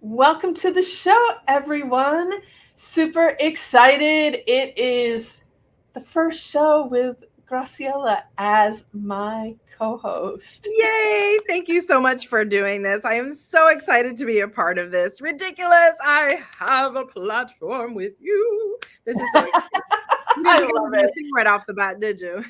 Welcome to the show, everyone. Super excited. It is the first show with Graciela as my co host. Yay! Thank you so much for doing this. I am so excited to be a part of this. Ridiculous. I have a platform with you. This is so exciting. You I didn't think I was love going to it. sing right off the bat, did you?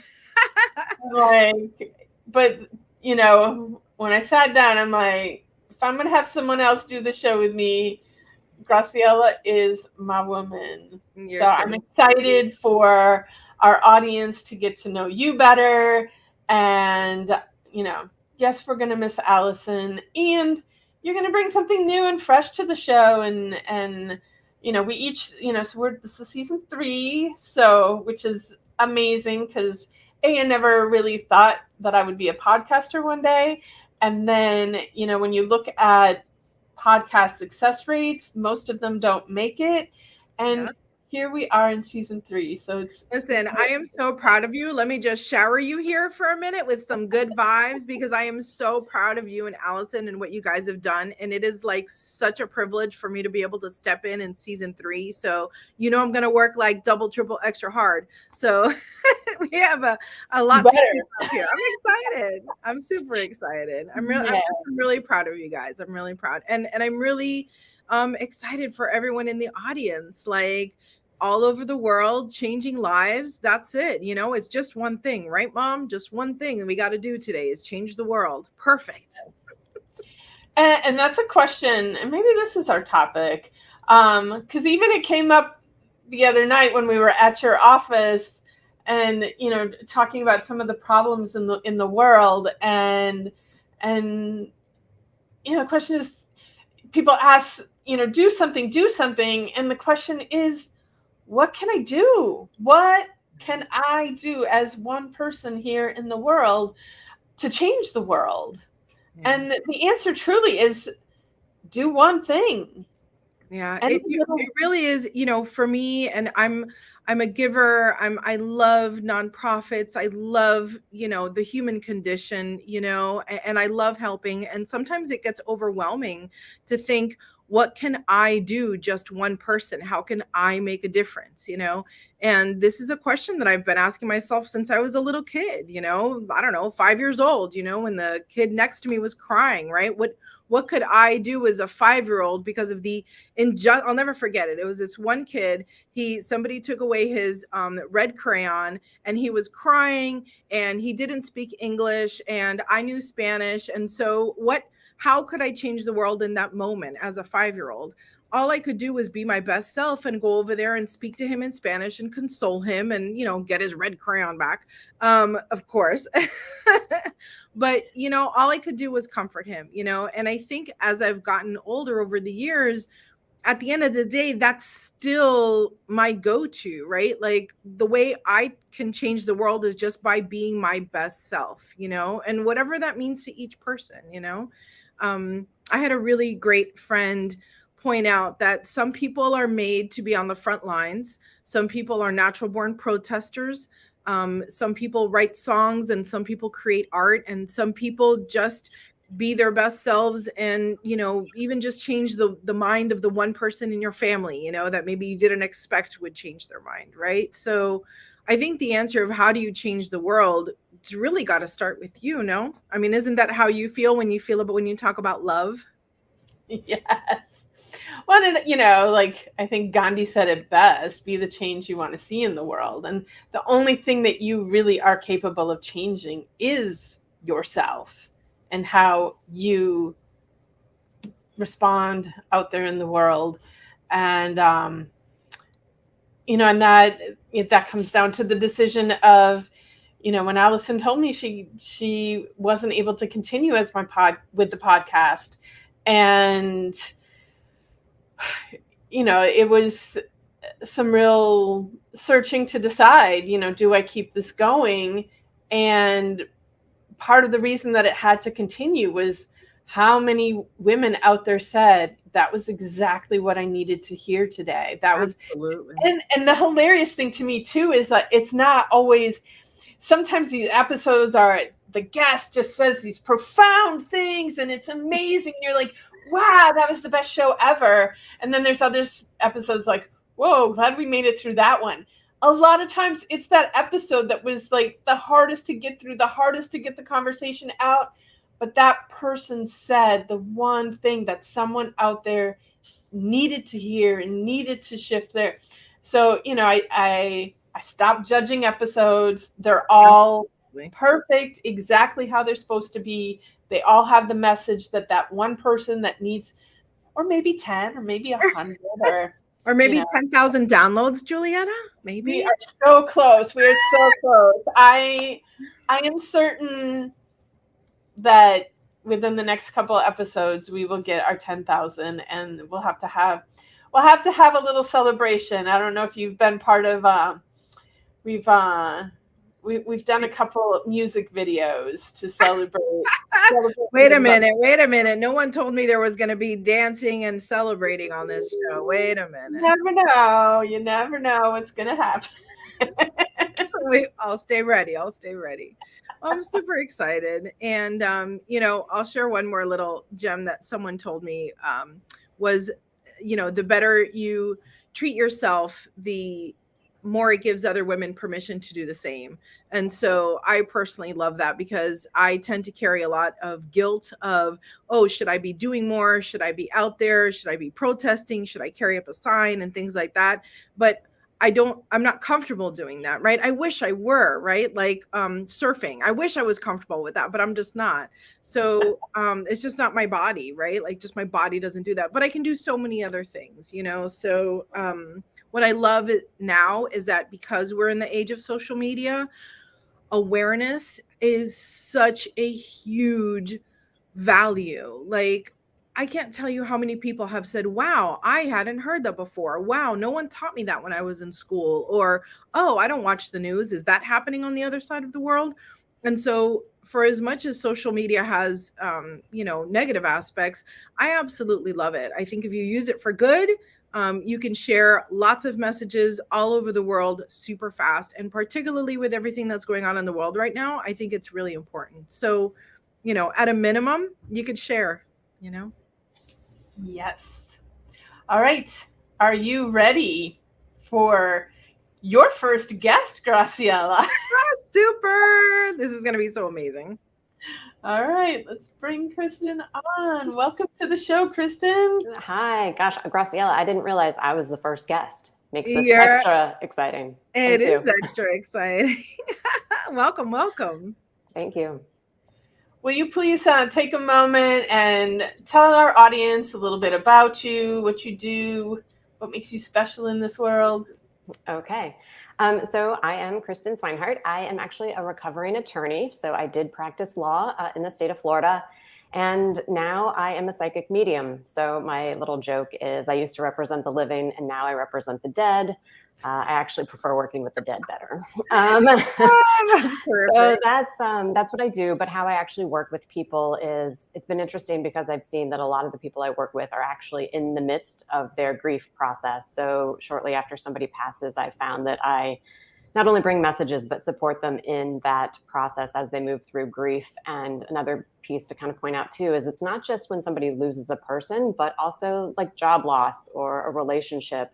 But, when I sat down, I'm like, if I'm going to have someone else do the show with me, Graciela is my woman. So You're so I'm sweet. excited for our audience to get to know you better. And, you know, yes, we're going to miss Allison. And you're going to bring something new and fresh to the show. We each, so this is season 3. So, which is amazing because I never really thought that I would be a podcaster one day. And then, when you look at podcast success rates, most of them don't make it. Yeah. And here we are in season 3. So it's Listen, super. I am so proud of you. Let me just shower you here for a minute with some good vibes because I am so proud of you and Allison and what you guys have done. And it is like such a privilege for me to be able to step in season 3. So, I'm going to work like double, triple, extra hard. So we have a You lot to better. keep up here. I'm excited. I'm super excited. Yeah. I'm really proud of you guys. I'm really proud. And I'm really excited for everyone in the audience. Like, all over the world, changing lives. That's it. It's just one thing, right, Mom? Just one thing that we got to do today is change the world. Perfect. And that's a question. And maybe this is our topic. Because even it came up the other night when we were at your office and, talking about some of the problems in the world. And the question is, people ask, do something. And the question is, what can I do? What can I do as one person here in the world to change the world? Yeah. And the answer truly is do one thing. Yeah, Any little. it really is, for me, and I'm a giver. I love nonprofits. I love, the human condition, and I love helping. And sometimes it gets overwhelming to think, what can I do, just one person? How can I make a difference? And this is a question that I've been asking myself since I was a little kid, I don't know, 5 years old, when the kid next to me was crying, right? What could I do as a 5-year-old because of the I'll never forget it. It was this one kid. Somebody took away his red crayon, and he was crying, and he didn't speak English, and I knew Spanish. And so how could I change the world in that moment as a 5-year-old? All I could do was be my best self and go over there and speak to him in Spanish and console him and, get his red crayon back. Of course. But, all I could do was comfort him, and I think as I've gotten older over the years, at the end of the day, that's still my go-to, right? Like, the way I can change the world is just by being my best self, and whatever that means to each person. I had a really great friend point out that some people are made to be on the front lines. Some people are natural born protesters. Some people write songs, and some people create art, and some people just be their best selves, and even just change the mind of the one person in your family that maybe you didn't expect would change their mind, right? So I think the answer of how do you change the world, it's really got to start with you. No, I mean, isn't that how you feel when you talk about love? Yes. Well, and, like I think Gandhi said it best, be the change you want to see in the world. And the only thing that you really are capable of changing is yourself and how you respond out there in the world. And, and that comes down to the decision of, when Allison told me she wasn't able to continue as with the podcast. And it was some real searching to decide, do I keep this going? And part of the reason that it had to continue was how many women out there said that was exactly what I needed to hear today. That was, Absolutely. and the hilarious thing to me too is that it's not always. Sometimes these episodes are the guest just says these profound things, and it's amazing. You're like, wow, that was the best show ever. And then there's other episodes like, whoa, glad we made it through that one. A lot of times it's that episode that was like the hardest to get through, the hardest to get the conversation out. But that person said the one thing that someone out there needed to hear and needed to shift there. So, I stopped judging episodes. They're all perfect, exactly how they're supposed to be. They all have the message that one person that needs, or maybe 10, or maybe 100, or maybe 10,000 downloads, Julietta. Maybe we are so close. We are so close. I am certain that within the next couple of episodes we will get our 10,000, and we'll have to have a little celebration. I don't know if you've been part of we've done a couple of music videos to celebrate. Wait a minute. No one told me there was going to be dancing and celebrating on this show. Wait a minute. You never know what's going to happen. I'll stay ready. I'm super excited. And, I'll share one more little gem that someone told me was, the better you treat yourself, the more it gives other women permission to do the same. And so I personally love that, because I tend to carry a lot of guilt of, oh, should I be doing more? Should I be out there? Should I be protesting? Should I carry up a sign and things like that? But I'm not comfortable doing that, right? I wish I were, right? Like surfing. I wish I was comfortable with that, but I'm just not. So it's just not my body, right? Like just my body doesn't do that, but I can do so many other things, So what I love now is that because we're in the age of social media, awareness is such a huge value. Like, I can't tell you how many people have said, wow, I hadn't heard that before. Wow, no one taught me that when I was in school. Or, oh, I don't watch the news. Is that happening on the other side of the world? And so for as much as social media has, negative aspects, I absolutely love it. I think if you use it for good, you can share lots of messages all over the world super fast. And particularly with everything that's going on in the world right now, I think it's really important. So, at a minimum, you could share, Yes. All right. Are you ready for your first guest, Graciela? Super. This is going to be so amazing. All right. Let's bring Kristen on. Welcome to the show, Kristen. Hi. Gosh, Graciela, I didn't realize I was the first guest. Makes this extra exciting. It is extra exciting. Welcome. Thank you. Will you please take a moment and tell our audience a little bit about you, what you do, what makes you special in this world? Okay. So I am Kristen Swinehart. I am actually a recovering attorney. So I did practice law in the state of Florida. And now I am a psychic medium. So my little joke is I used to represent the living and now I represent the dead. I actually prefer working with the dead better. That's terrific. So that's what I do. But how I actually work with people is, it's been interesting because I've seen that a lot of the people I work with are actually in the midst of their grief process. So shortly after somebody passes, I found that I not only bring messages, but support them in that process as they move through grief. And another piece to kind of point out too, is it's not just when somebody loses a person, but also like job loss or a relationship.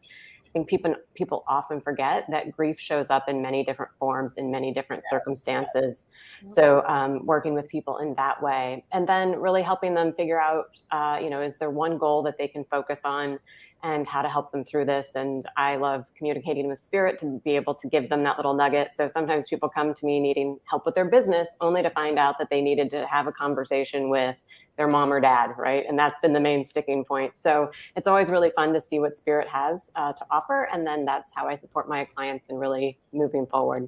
I think people often forget that grief shows up in many different forms, in many different circumstances. So working with people in that way, and then really helping them figure out, is there one goal that they can focus on and how to help them through this. And I love communicating with spirit to be able to give them that little nugget. So sometimes people come to me needing help with their business only to find out that they needed to have a conversation with their mom or dad, right? And that's been the main sticking point. So it's always really fun to see what spirit has to offer. And then that's how I support my clients in really moving forward.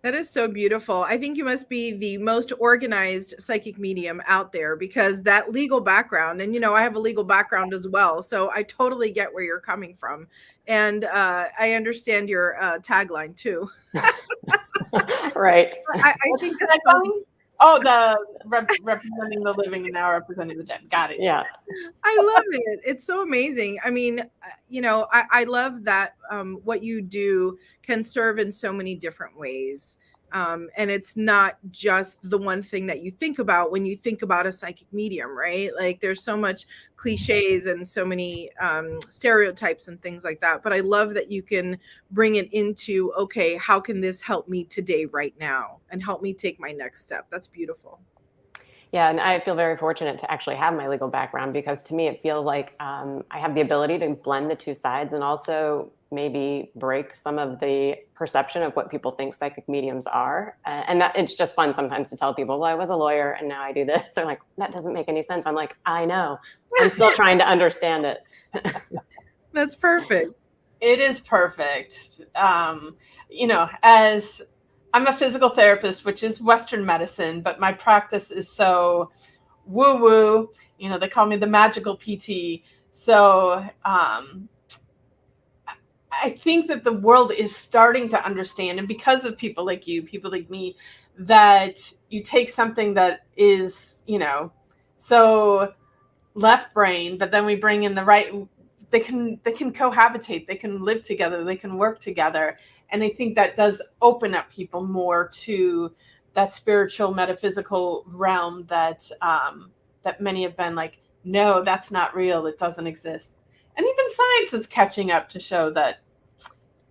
That is so beautiful. I think you must be the most organized psychic medium out there, because that legal background, and I have a legal background as well, so I totally get where you're coming from. And I understand your tagline too. Right. I think that's representing the living and now representing the dead. Got it. Yeah. I love it. It's so amazing. I mean, I love that what you do can serve in so many different ways. And it's not just the one thing that you think about when you think about a psychic medium, right? Like there's so much cliches and so many stereotypes and things like that. But I love that you can bring it into, okay, how can this help me today, right now, and help me take my next step? That's beautiful. Yeah, and I feel very fortunate to actually have my legal background, because to me it feels like I have the ability to blend the two sides and also maybe break some of the perception of what people think psychic mediums are. And that it's just fun sometimes to tell people, well, I was a lawyer and now I do this. They're like, that doesn't make any sense. I'm like, I know. I'm still trying to understand it. That's perfect. It is perfect. As I'm a physical therapist, which is Western medicine, but my practice is so woo-woo. They call me the magical PT. So I think that the world is starting to understand, and because of people like you, people like me, that you take something that is, so left brain, but then we bring in the right. They can cohabitate, they can live together, they can work together. And I think that does open up people more to that spiritual, metaphysical realm that many have been like, no, that's not real, it doesn't exist. And even science is catching up to show that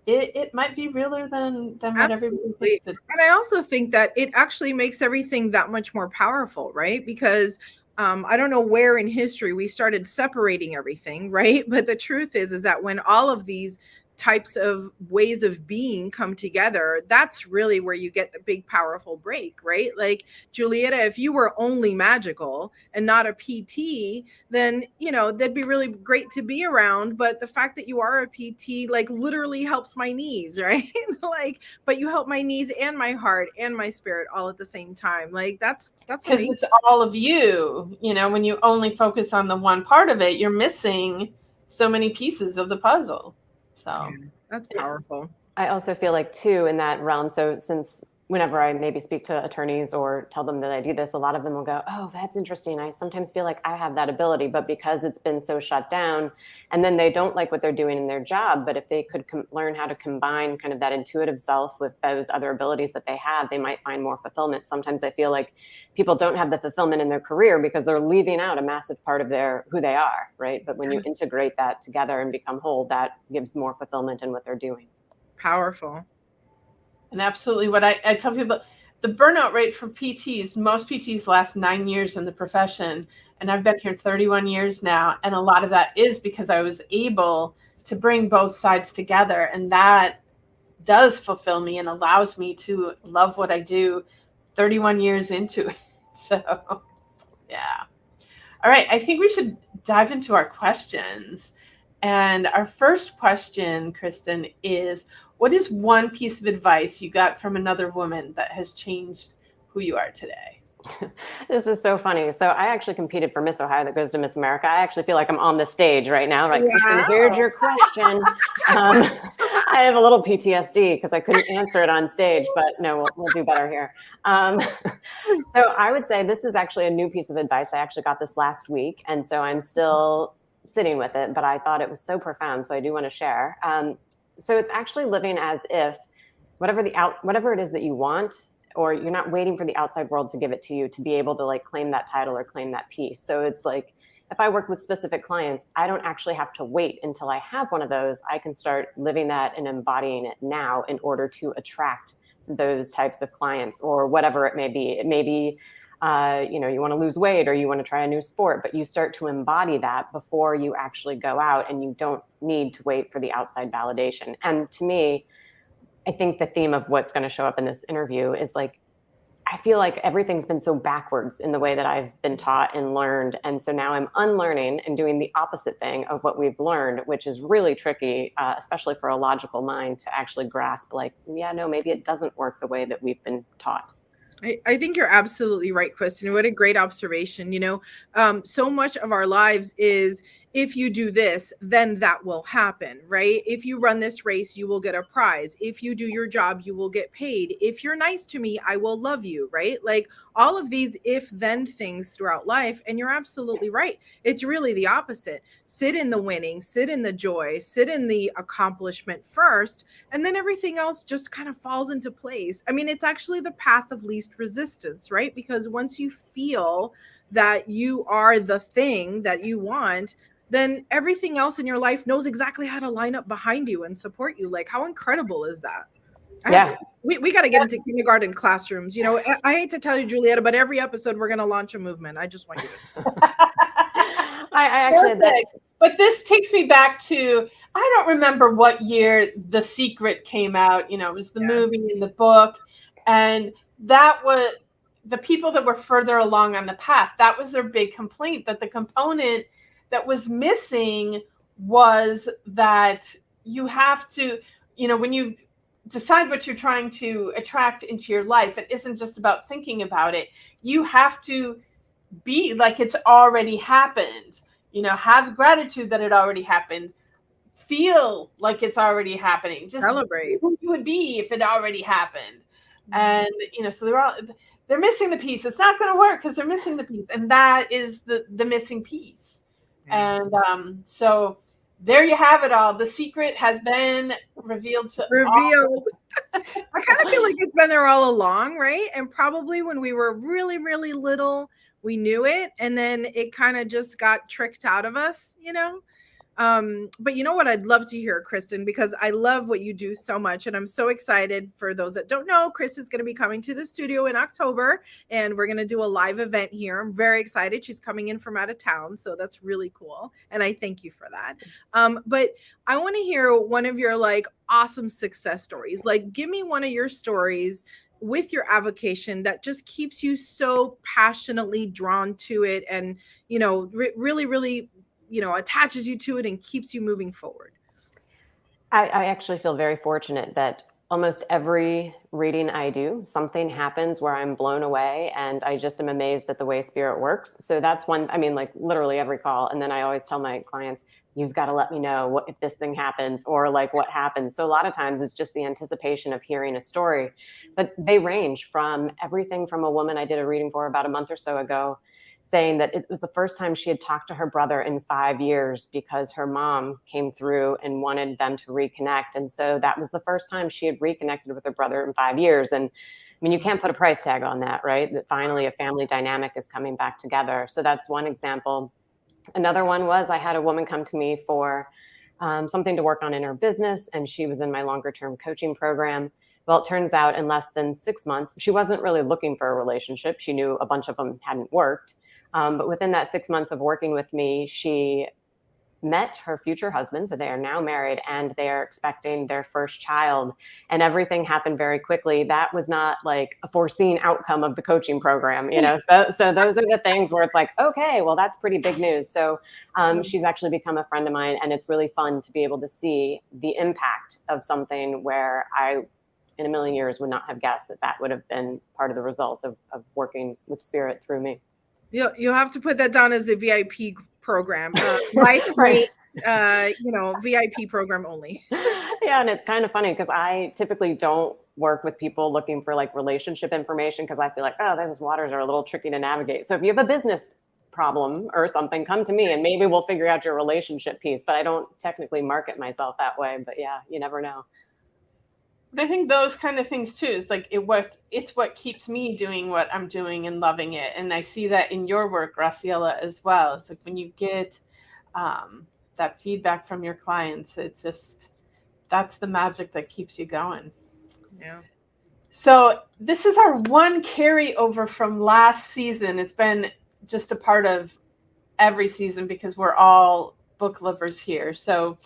it might be realer than what everybody thinks it is. And I also think that it actually makes everything that much more powerful, right? Because I don't know where in history we started separating everything, right? But the truth is that when all of these types of ways of being come together, that's really where you get the big powerful break, right? Like, Julieta, if you were only magical and not a PT, then that'd be really great to be around. But the fact that you are a PT like literally helps my knees, right? Like, but you help my knees and my heart and my spirit all at the same time. Like that's because it's all of you. When you only focus on the one part of it, you're missing so many pieces of the puzzle. So that's powerful. I also feel like too in that realm. So since whenever I maybe speak to attorneys or tell them that I do this, a lot of them will go, oh, that's interesting. I sometimes feel like I have that ability, but because it's been so shut down, and then they don't like what they're doing in their job. But if they could learn how to combine kind of that intuitive self with those other abilities that they have, they might find more fulfillment. Sometimes I feel like people don't have the fulfillment in their career because they're leaving out a massive part of who they are, right? But when you integrate that together and become whole, that gives more fulfillment in what they're doing. Powerful. And absolutely what I tell people, the burnout rate for PTs, most PTs last 9 years in the profession. And I've been here 31 years now. And a lot of that is because I was able to bring both sides together. And that does fulfill me and allows me to love what I do 31 years into it. So, yeah. All right. I think we should dive into our questions. And our first question, Kristen, is, what is one piece of advice you got from another woman that has changed who you are today? This is so funny. So I actually competed for Miss Ohio that goes to Miss America. I actually feel like I'm on the stage right now. Like, wow. Kristen, here's your question. I have a little PTSD because I couldn't answer it on stage, but no, we'll do better here. So I would say this is actually a new piece of advice. I actually got this last week. And so I'm still sitting with it, but I thought it was so profound. So I do want to share. So it's actually living as if whatever it is that you want, or you're not waiting for the outside world to give it to you to be able to like claim that title or claim that piece. So it's like, if I work with specific clients, I don't actually have to wait until I have one of those. I can start living that and embodying it now in order to attract those types of clients, or whatever it may be. It may be, you want to lose weight or you want to try a new sport, but you start to embody that before you actually go out, and you don't need to wait for the outside validation. And to me, I think the theme of what's going to show up in this interview is like, I feel like everything's been so backwards in the way that I've been taught and learned. And so now I'm unlearning and doing the opposite thing of what we've learned, which is really tricky, especially for a logical mind to actually grasp like, yeah, no, maybe it doesn't work the way that we've been taught. I think you're absolutely right, Kristen. What a great observation. So much of our lives is if you do this, then that will happen, right? If you run this race, you will get a prize. If you do your job, you will get paid. If you're nice to me, I will love you, right? Like all of these if then things throughout life. And you're absolutely right. It's really the opposite. Sit in the winning, sit in the joy, sit in the accomplishment first, and then everything else just kind of falls into place. I mean, it's actually the path of least resistance, right? Because once you feel that you are the thing that you want, then everything else in your life knows exactly how to line up behind you and support you. Like, how incredible is that? We got to get into kindergarten classrooms. You know, I hate to tell you, Julietta, but every episode we're going to launch a movement. I just want you to. I actually, but this takes me back to, I don't remember what year The Secret came out. You know, it was the movie and the book. And that was the people that were further along on the path. That was their big complaint, that the component that was missing was that you have to, you know, when you decide what you're trying to attract into your life, it isn't just about thinking about it. You have to be like it's already happened, you know, have gratitude that it already happened, feel like it's already happening, just celebrate who you would be if it already happened. And, you know, so they're missing the piece. It's not going to work because they're missing the piece. And that is the missing piece. And so there you have it all. The secret has been revealed. I kind of feel like it's been there all along, right? And probably when we were really, really little, we knew it. And then it kind of just got tricked out of us, you know? But you know what I'd love to hear, Kristen, because I love what you do so much. And I'm so excited. For those that don't know, Chris is going to be coming to the studio in October, and we're going to do a live event here. I'm very excited. She's coming in from out of town. So that's really cool. And I thank you for that. But I want to hear one of your like awesome success stories. Like, give me one of your stories with your avocation that just keeps you so passionately drawn to it and, you know, really, really, you know, attaches you to it and keeps you moving forward. I actually feel very fortunate that almost every reading I do, something happens where I'm blown away and I just am amazed at the way spirit works. So that's one, I mean, like literally every call. And then I always tell my clients, you've got to let me know what if this thing happens or like what happens. So a lot of times it's just the anticipation of hearing a story, but they range from everything from a woman I did a reading for about a month or so ago, saying that it was the first time she had talked to her brother in 5 years because her mom came through and wanted them to reconnect. And so that was the first time she had reconnected with her brother in 5 years. And I mean, you can't put a price tag on that, right? That finally a family dynamic is coming back together. So that's one example. Another one was I had a woman come to me for something to work on in her business, and she was in my longer term coaching program. Well, it turns out in less than 6 months, she wasn't really looking for a relationship. She knew a bunch of them hadn't worked. But within that 6 months of working with me, she met her future husband. So they are now married and they are expecting their first child, and everything happened very quickly. That was not like a foreseen outcome of the coaching program, you know? So those are the things where it's like, okay, well, that's pretty big news. So she's actually become a friend of mine, and it's really fun to be able to see the impact of something where I, in a million years, would not have guessed that would have been part of the result of working with spirit through me. You'll have to put that down as the VIP program, life rate, you know, VIP program only. Yeah, and it's kind of funny because I typically don't work with people looking for like relationship information because I feel like, oh, those waters are a little tricky to navigate. So if you have a business problem or something, come to me and maybe we'll figure out your relationship piece. But I don't technically market myself that way. But yeah, you never know. But I think those kind of things too, it's like it's what keeps me doing what I'm doing and loving it. And I see that in your work, Graciela, as well. It's like when you get that feedback from your clients, it's just, that's the magic that keeps you going. Yeah. So this is our one carryover from last season. It's been just a part of every season because we're all book lovers here. So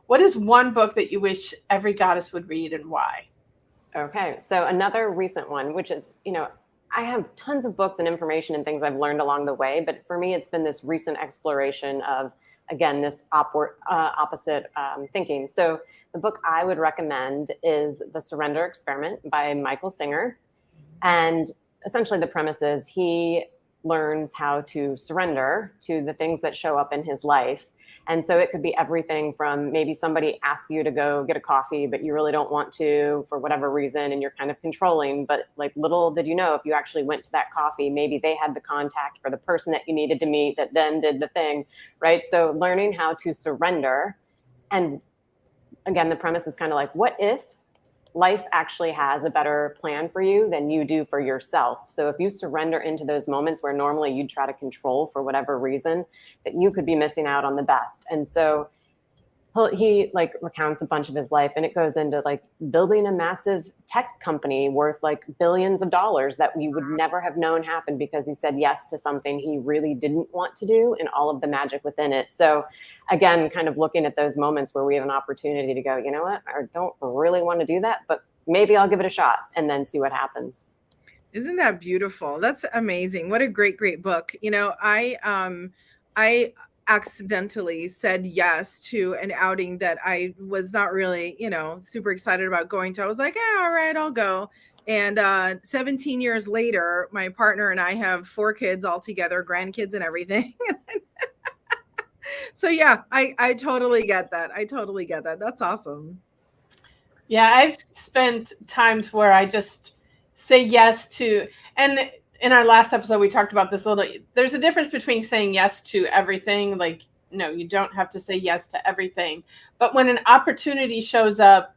what is one book that you wish every goddess would read and why? Okay, so another recent one, which is, you know, I have tons of books and information and things I've learned along the way, but for me, it's been this recent exploration of, again, this opposite thinking. So the book I would recommend is The Surrender Experiment by Michael Singer. And essentially the premise is he learns how to surrender to the things that show up in his life. And so it could be everything from maybe somebody asks you to go get a coffee, but you really don't want to for whatever reason, and you're kind of controlling. But like, little did you know, if you actually went to that coffee, maybe they had the contact for the person that you needed to meet that then did the thing, right? So learning how to surrender. And again, the premise is kind of like, what if life actually has a better plan for you than you do for yourself? So if you surrender into those moments where normally you'd try to control for whatever reason, that you could be missing out on the best. And so he like recounts a bunch of his life, and it goes into like building a massive tech company worth like billions of dollars that we would never have known happened because he said yes to something he really didn't want to do, and all of the magic within it. So again, kind of looking at those moments where we have an opportunity to go, you know what, I don't really want to do that, but maybe I'll give it a shot and then see what happens. Isn't that beautiful? That's amazing. What a great book. You know, I accidentally said yes to an outing that I was not really, you know, super excited about going to. I was like, yeah, all right, I'll go. And 17 years later, my partner and I have 4 kids all together, grandkids and everything. So yeah, I totally get that. I totally get that. That's awesome. Yeah, I've spent times where I just say yes to, and in our last episode, we talked about this a little. There's a difference between saying yes to everything. Like, no, you don't have to say yes to everything. But when an opportunity shows up,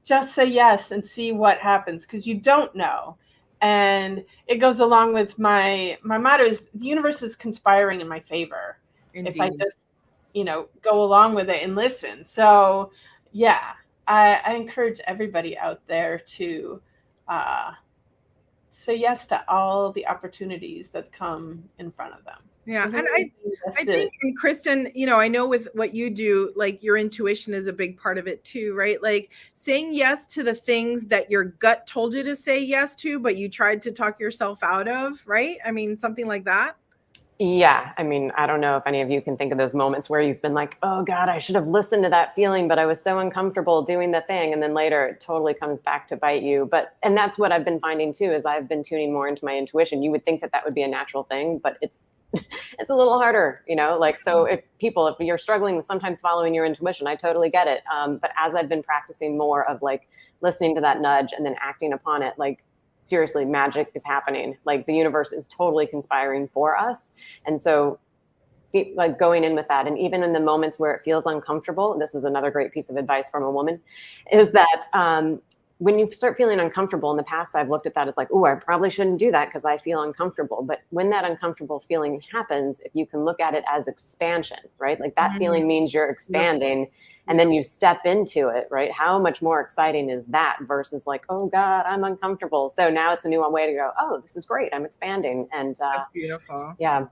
just say yes and see what happens, because you don't know. And it goes along with my motto is the universe is conspiring in my favor. Indeed. If I just, you know, go along with it and listen. So yeah, I encourage everybody out there to say yes to all the opportunities that come in front of them. Yeah. And I think, and Kristen, you know, I know with what you do, like your intuition is a big part of it too, right? Like saying yes to the things that your gut told you to say yes to, but you tried to talk yourself out of, right? I mean, something like that. Yeah. I mean, I don't know if any of you can think of those moments where you've been like, oh God, I should have listened to that feeling, but I was so uncomfortable doing the thing. And then later it totally comes back to bite you. And that's what I've been finding too, is I've been tuning more into my intuition. You would think that would be a natural thing, but it's a little harder, you know, like, so if you're struggling with sometimes following your intuition, I totally get it. But as I've been practicing more of like listening to that nudge and then acting upon it, like, seriously, magic is happening. Like the universe is totally conspiring for us. And so like going in with that, and even in the moments where it feels uncomfortable, and this was another great piece of advice from a woman, is that when you start feeling uncomfortable, in the past, I've looked at that as like, oh, I probably shouldn't do that because I feel uncomfortable. But when that uncomfortable feeling happens, if you can look at it as expansion, right? Like that feeling means you're expanding. And then you step into it, right? How much more exciting is that versus like, oh God, I'm uncomfortable. So now it's a new way to go, oh, this is great, I'm expanding. And that's beautiful. Yeah.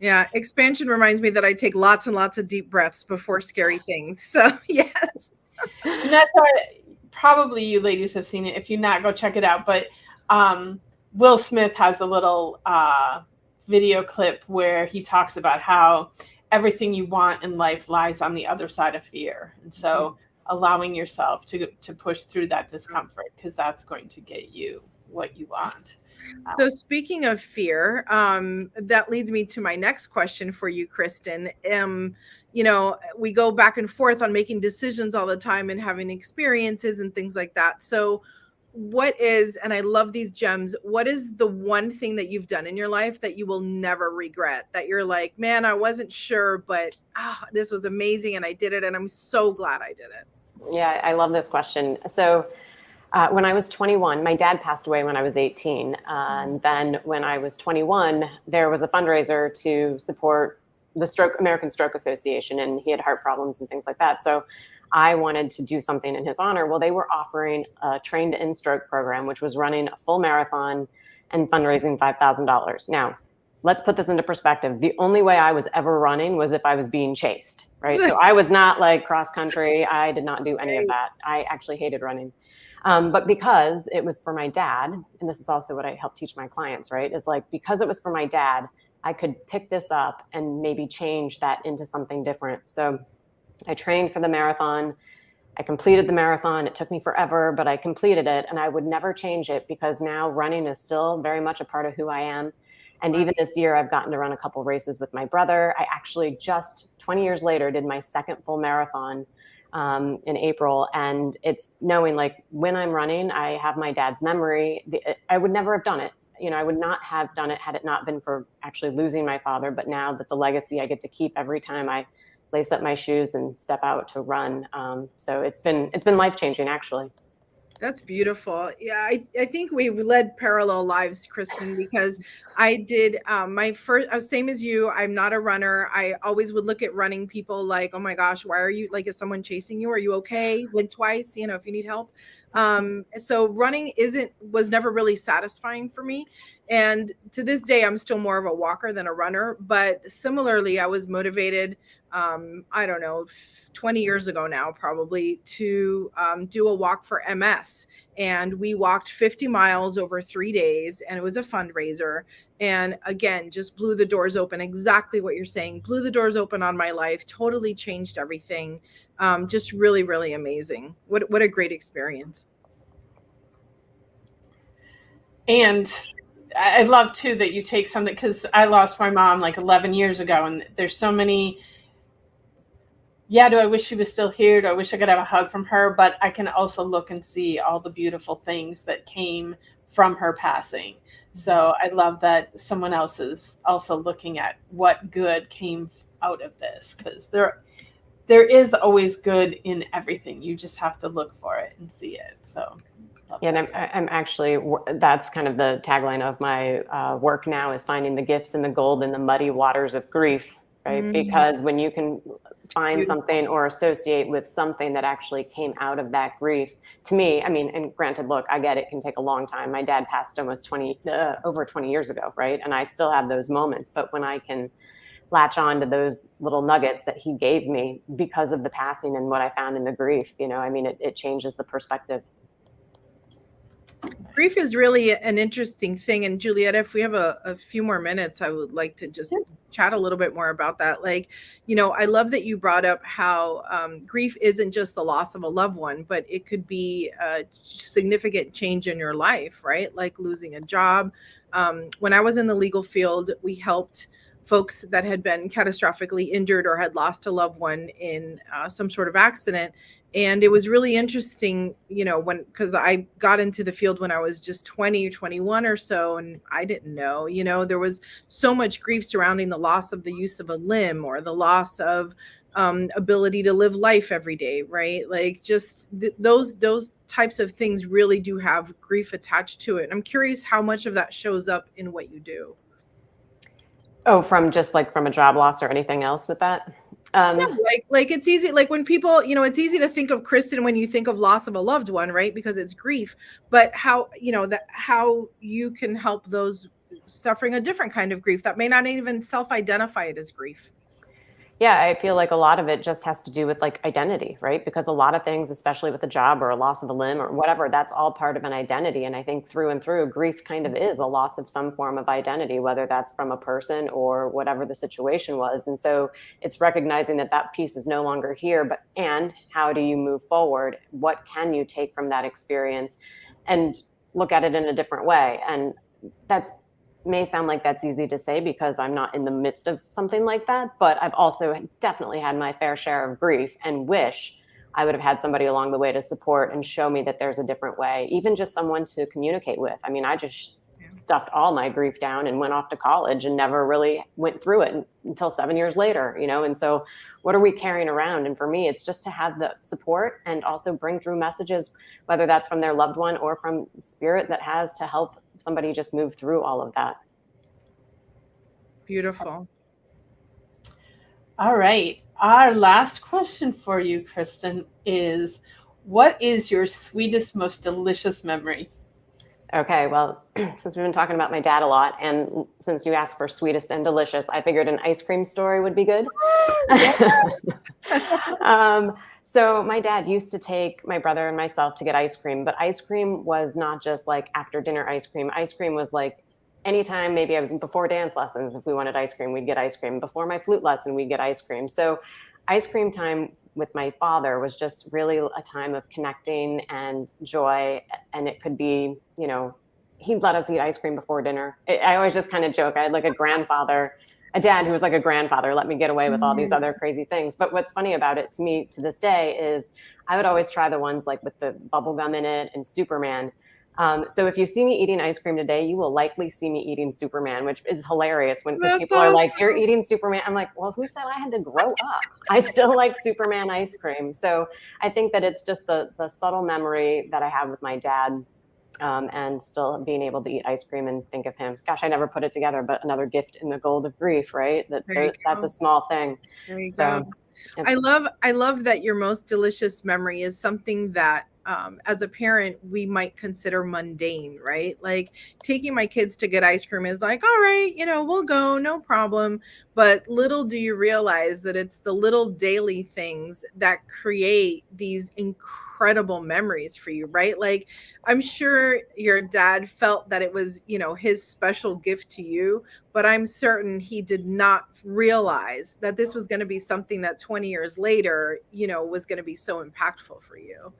Yeah. Expansion reminds me that I take lots and lots of deep breaths before scary things. So yes. And that's why probably you ladies have seen it. If you not, go check it out. But Will Smith has a little video clip where he talks about how everything you want in life lies on the other side of fear. And so allowing yourself to push through that discomfort, because that's going to get you what you want. So speaking of fear, that leads me to my next question for you, Kristen. You know, we go back and forth on making decisions all the time and having experiences and things like that. So what is, and I love these gems, what is the one thing that you've done in your life that you will never regret, that you're like, man, I wasn't sure, but this was amazing and I did it and I'm so glad I did it? Yeah, I love this question. So when I was 21, my dad passed away when I was 18. And then when I was 21, there was a fundraiser to support the American Stroke Association, and he had heart problems and things like that. So I wanted to do something in his honor. Well, they were offering a Train to End Stroke program, which was running a full marathon and fundraising $5,000. Now, let's put this into perspective. The only way I was ever running was if I was being chased, right? So I was not like cross country. I did not do any of that. I actually hated running. But because it was for my dad, and this is also what I help teach my clients, right? Is like, because it was for my dad, I could pick this up and maybe change that into something different. So I trained for the marathon. I completed the marathon. It took me forever, but I completed it, and I would never change it because now running is still very much a part of who I am. And even this year, I've gotten to run a couple races with my brother. I actually just 20 years later did my second full marathon in April. And it's knowing like when I'm running, I have my dad's memory. I would never have done it. I would not have done it had it not been for actually losing my father. But now that the legacy I get to keep every time I lace up my shoes and step out to run. So it's been life-changing, actually. That's beautiful. Yeah, I think we've led parallel lives, Kristen, because I did my first, same as you. I'm not a runner. I always would look at running people like, oh my gosh, why are you, like, is someone chasing you? Are you okay? Blink twice, if you need help. So running was never really satisfying for me. And to this day, I'm still more of a walker than a runner. But similarly, I was motivated, I don't know, 20 years ago now, probably, to do a walk for MS. And we walked 50 miles over 3 days, and it was a fundraiser. And again, just blew the doors open. Exactly what you're saying. Blew the doors open on my life. Totally changed everything. Just really, really amazing. What a great experience. And I love too that you take something, because I lost my mom like 11 years ago, and there's so many. Yeah, do I wish she was still here? Do I wish I could have a hug from her? But I can also look and see all the beautiful things that came from her passing. So I love that someone else is also looking at what good came out of this, because there is always good in everything. You just have to look for it and see it. So yeah, and I'm actually, that's kind of the tagline of my work now, is finding the gifts and the gold in the muddy waters of grief, right? Because when you can find something or associate with something that actually came out of that grief, to me, I mean, and granted, look, I get it can take a long time. My dad passed almost over 20 years ago, right? And I still have those moments. But when I can latch on to those little nuggets that he gave me because of the passing and what I found in the grief, I mean, it changes the perspective. Grief is really an interesting thing. And Juliet, if we have a few more minutes, I would like to just chat a little bit more about that. Like, I love that you brought up how grief isn't just the loss of a loved one, but it could be a significant change in your life, right? Like losing a job. When I was in the legal field, we helped folks that had been catastrophically injured or had lost a loved one in some sort of accident. And it was really interesting, because I got into the field when I was just 20 or 21 or so, and I didn't know, there was so much grief surrounding the loss of the use of a limb or the loss of ability to live life every day, right? Like just those types of things really do have grief attached to it. And I'm curious how much of that shows up in what you do. Oh, from a job loss or anything else with that? Yeah, like it's easy, like when people, it's easy to think of Kristen when you think of loss of a loved one, right? Because it's grief, but how you can help those suffering a different kind of grief that may not even self-identify it as grief. Yeah, I feel like a lot of it just has to do with like identity, right? Because a lot of things, especially with a job or a loss of a limb or whatever, that's all part of an identity. And I think through and through, grief kind of is a loss of some form of identity, whether that's from a person or whatever the situation was. And so it's recognizing that that piece is no longer here, and how do you move forward? What can you take from that experience and look at it in a different way? And that's may sound like that's easy to say because I'm not in the midst of something like that, but I've also definitely had my fair share of grief and wish I would have had somebody along the way to support and show me that there's a different way, even just someone to communicate with. I mean, I just stuffed all my grief down and went off to college and never really went through it until 7 years later, and so what are we carrying around? And for me, it's just to have the support and also bring through messages, whether that's from their loved one or from spirit that has to help somebody just move through all of that. Beautiful. All right. Our last question for you, Kristen, is what is your sweetest, most delicious memory? Okay, well, since we've been talking about my dad a lot, and since you asked for sweetest and delicious, I figured an ice cream story would be good. So my dad used to take my brother and myself to get ice cream, but ice cream was not just like after dinner ice cream. Ice cream was like anytime, maybe I was before dance lessons. If we wanted ice cream, we'd get ice cream. Before my flute lesson, we'd get ice cream. So ice cream time with my father was just really a time of connecting and joy. And it could be, he let us eat ice cream before dinner. I always just kind of joke. I had like a dad who was like a grandfather, let me get away with all these other crazy things. But what's funny about it to me to this day is I would always try the ones like with the bubble gum in it and Superman. So if you see me eating ice cream today, you will likely see me eating Superman, which is hilarious when people are like, you're eating Superman. I'm like, well, who said I had to grow up? I still like Superman ice cream. So I think that it's just the subtle memory that I have with my dad, and still being able to eat ice cream and think of him. Gosh, I never put it together, but another gift in the gold of grief, right? That's a small thing. There you go. I love that your most delicious memory is something that as a parent we might consider mundane, right? Like taking my kids to get ice cream is like, all right, we'll go, no problem. But little do you realize that it's the little daily things that create these incredible memories for you, right? Like I'm sure your dad felt that it was, his special gift to you, but I'm certain he did not realize that this was going to be something that 20 years later, was going to be so impactful for you.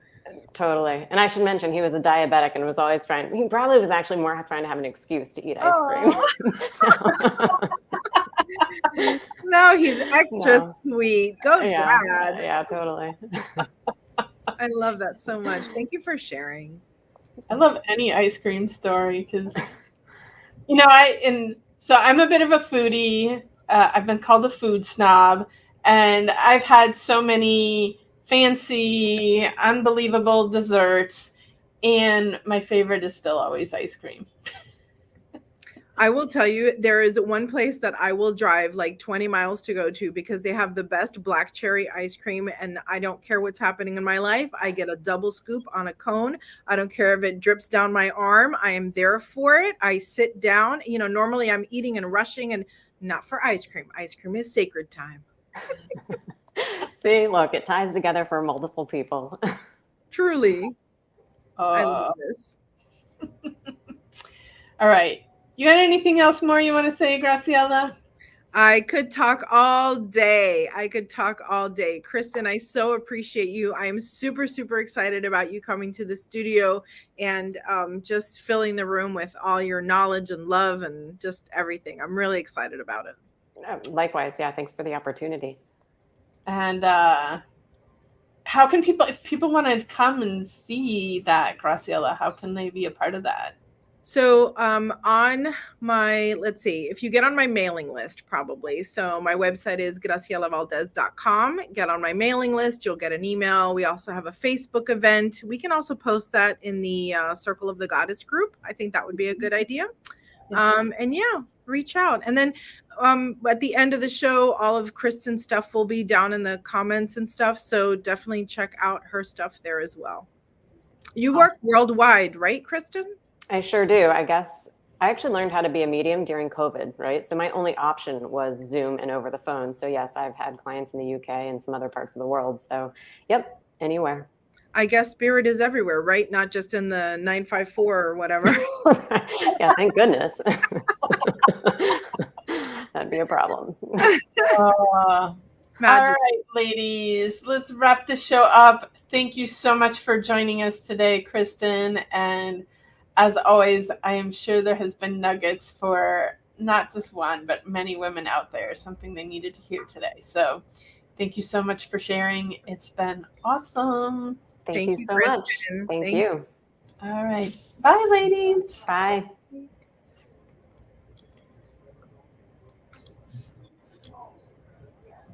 Totally. And I should mention he was a diabetic and was always he probably was actually more trying to have an excuse to eat ice cream. No, he's extra sweet. Go, Dad. Yeah, totally. I love that so much. Thank you for sharing. I love any ice cream story because, so I'm a bit of a foodie. I've been called a food snob, and I've had so many fancy, unbelievable desserts, and my favorite is still always ice cream. I will tell you, there is one place that I will drive like 20 miles to go to because they have the best black cherry ice cream, and I don't care what's happening in my life. I get a double scoop on a cone. I don't care if it drips down my arm. I am there for it. I sit down. Normally I'm eating and rushing, and not for ice cream. Ice cream is sacred time. See, look, it ties together for multiple people. Truly. I love this. All right. You got anything else more you want to say, Graciela? I could talk all day. Kristen, I so appreciate you. I am super, super excited about you coming to the studio and just filling the room with all your knowledge and love and just everything. I'm really excited about it. Likewise. Yeah. Thanks for the opportunity. And how can if people want to come and see that, Graciela, how can they be a part of that? So on my, let's see, if you get on my mailing list, probably. So my website is gracielavaldez.com. Get on my mailing list. You'll get an email. We also have a Facebook event. We can also post that in the Circle of the Goddess group. I think that would be a good idea. Yes. And yeah, reach out. And then at the end of the show, all of Kristen's stuff will be down in the comments and stuff. So definitely check out her stuff there as well. You work worldwide, right, Kristen? I sure do. I guess I actually learned how to be a medium during COVID, right? So my only option was Zoom and over the phone. So yes, I've had clients in the UK and some other parts of the world. So yep, anywhere. I guess spirit is everywhere, right? Not just in the 954 or whatever. Yeah, thank goodness. That'd be a problem. All right, ladies, let's wrap the show up. Thank you so much for joining us today, Kristen. And as always, I am sure there has been nuggets for not just one, but many women out there, something they needed to hear today. So thank you so much for sharing. It's been awesome. Thank you so much. Thank you. All right. Bye, ladies. Bye.